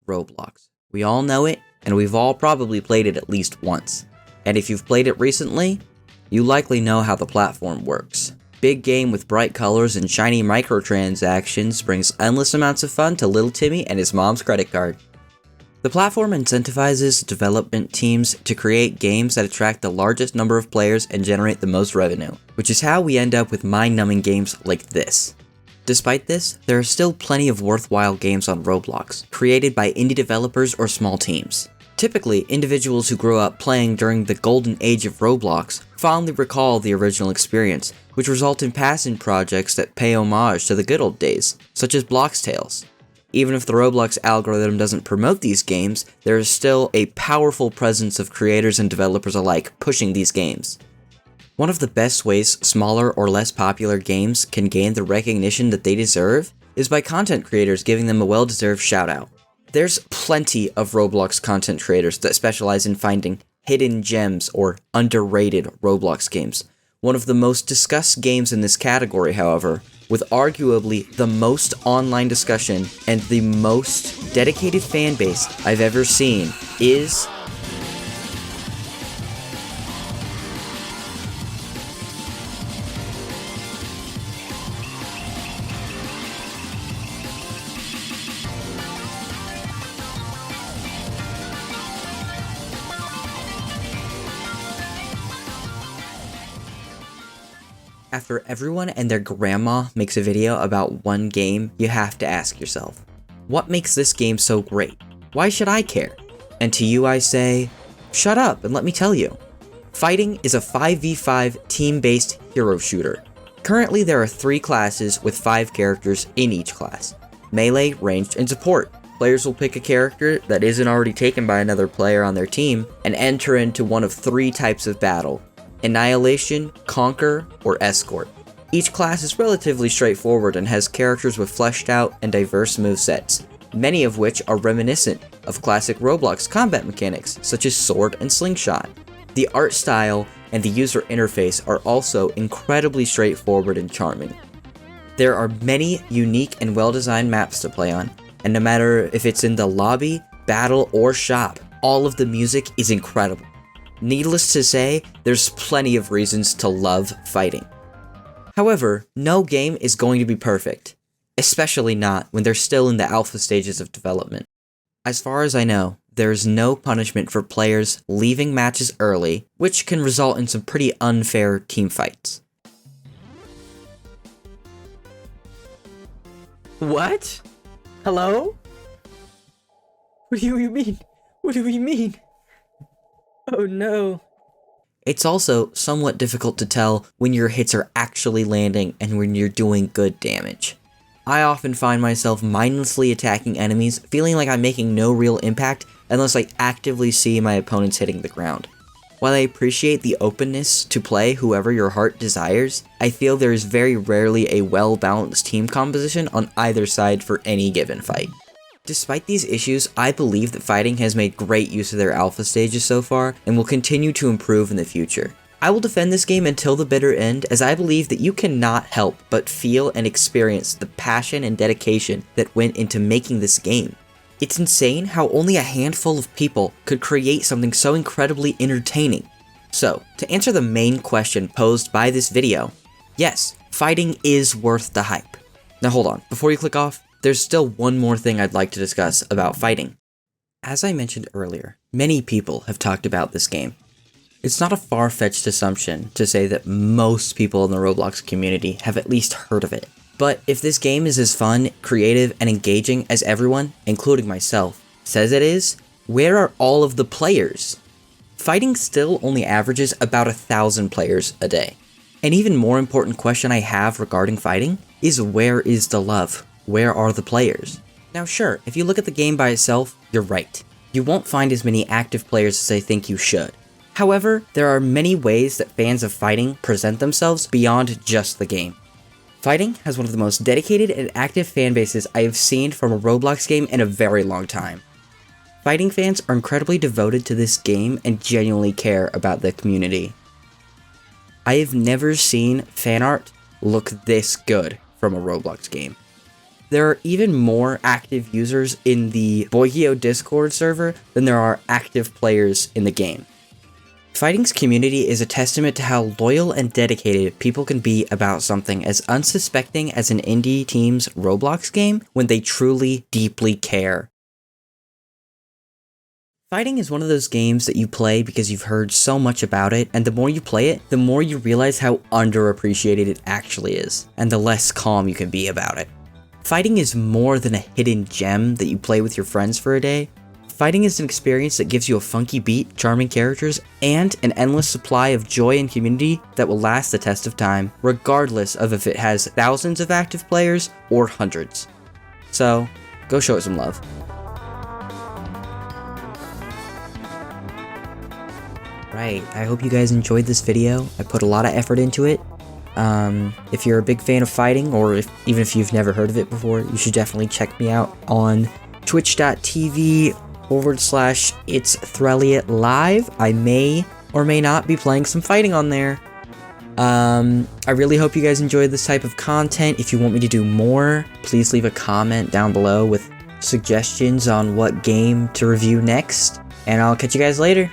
Roblox. We all know it, and we've all probably played it at least once. And if you've played it recently, you likely know how the platform works. Big game with bright colors and shiny microtransactions brings endless amounts of fun to little Timmy and his mom's credit card. The platform incentivizes development teams to create games that attract the largest number of players and generate the most revenue, which is how we end up with mind-numbing games like this. Despite this, there are still plenty of worthwhile games on Roblox, created by indie developers or small teams. Typically, individuals who grew up playing during the golden age of Roblox fondly recall the original experience, which result in passion projects that pay homage to the good old days, such as Blox Tales. Even if the Roblox algorithm doesn't promote these games, there is still a powerful presence of creators and developers alike pushing these games. One of the best ways smaller or less popular games can gain the recognition that they deserve is by content creators giving them a well-deserved shout-out. There's plenty of Roblox content creators that specialize in finding hidden gems or underrated Roblox games. One of the most discussed games in this category, however, with arguably the most online discussion and the most dedicated fan base I've ever seen, is After everyone and their grandma makes a video about one game, you have to ask yourself, what makes this game so great? Why should I care? And to you I say, shut up and let me tell you. Fighting is a 5v5 team-based hero shooter. Currently there are 3 classes with 5 characters in each class. Melee, ranged, and support. Players will pick a character that isn't already taken by another player on their team and enter into one of 3 types of battle: Annihilation, Conquer, or Escort. Each class is relatively straightforward and has characters with fleshed out and diverse movesets, many of which are reminiscent of classic Roblox combat mechanics such as sword and slingshot. The art style and the user interface are also incredibly straightforward and charming. There are many unique and well-designed maps to play on, and no matter if it's in the lobby, battle, or shop, all of the music is incredible. Needless to say, there's plenty of reasons to love fighting. However, no game is going to be perfect, especially not when they're still in the alpha stages of development. As far as I know, there is no punishment for players leaving matches early, which can result in some pretty unfair team fights. What? Hello? What do you mean? What do you mean? Oh no. It's also somewhat difficult to tell when your hits are actually landing and when you're doing good damage. I often find myself mindlessly attacking enemies, feeling like I'm making no real impact unless I actively see my opponents hitting the ground. While I appreciate the openness to play whoever your heart desires, I feel there is very rarely a well-balanced team composition on either side for any given fight. Despite these issues, I believe that Fighting has made great use of their alpha stages so far and will continue to improve in the future. I will defend this game until the bitter end, as I believe that you cannot help but feel and experience the passion and dedication that went into making this game. It's insane how only a handful of people could create something so incredibly entertaining. So, to answer the main question posed by this video, yes, Fighting is worth the hype. Now hold on, before you click off, there's still one more thing I'd like to discuss about Fighting. As I mentioned earlier, many people have talked about this game. It's not a far-fetched assumption to say that most people in the Roblox community have at least heard of it. But if this game is as fun, creative, and engaging as everyone, including myself, says it is, where are all of the players? Fighting still only averages about 1,000 players a day. An even more important question I have regarding Fighting is, where is the love? Where are the players? Now sure, if you look at the game by itself, you're right. You won't find as many active players as I think you should. However, there are many ways that fans of Fighting present themselves beyond just the game. Fighting has one of the most dedicated and active fan bases I have seen from a Roblox game in a very long time. Fighting fans are incredibly devoted to this game and genuinely care about the community. I have never seen fan art look this good from a Roblox game. There are even more active users in the Boygyo Discord server than there are active players in the game. Fighting's community is a testament to how loyal and dedicated people can be about something as unsuspecting as an indie team's Roblox game when they truly, deeply care. Fighting is one of those games that you play because you've heard so much about it, and the more you play it, the more you realize how underappreciated it actually is, and the less calm you can be about it. Fighting is more than a hidden gem that you play with your friends for a day. Fighting is an experience that gives you a funky beat, charming characters, and an endless supply of joy and community that will last the test of time, regardless of if it has thousands of active players or hundreds. So, go show it some love. Right, I hope you guys enjoyed this video. I put a lot of effort into it. If you're a big fan of fighting, or even if you've never heard of it before, you should definitely check me out on twitch.tv/itsThrelliot_live. I may or may not be playing some fighting on there. I really hope you guys enjoyed this type of content. If you want me to do more, please leave a comment down below with suggestions on what game to review next, and I'll catch you guys later.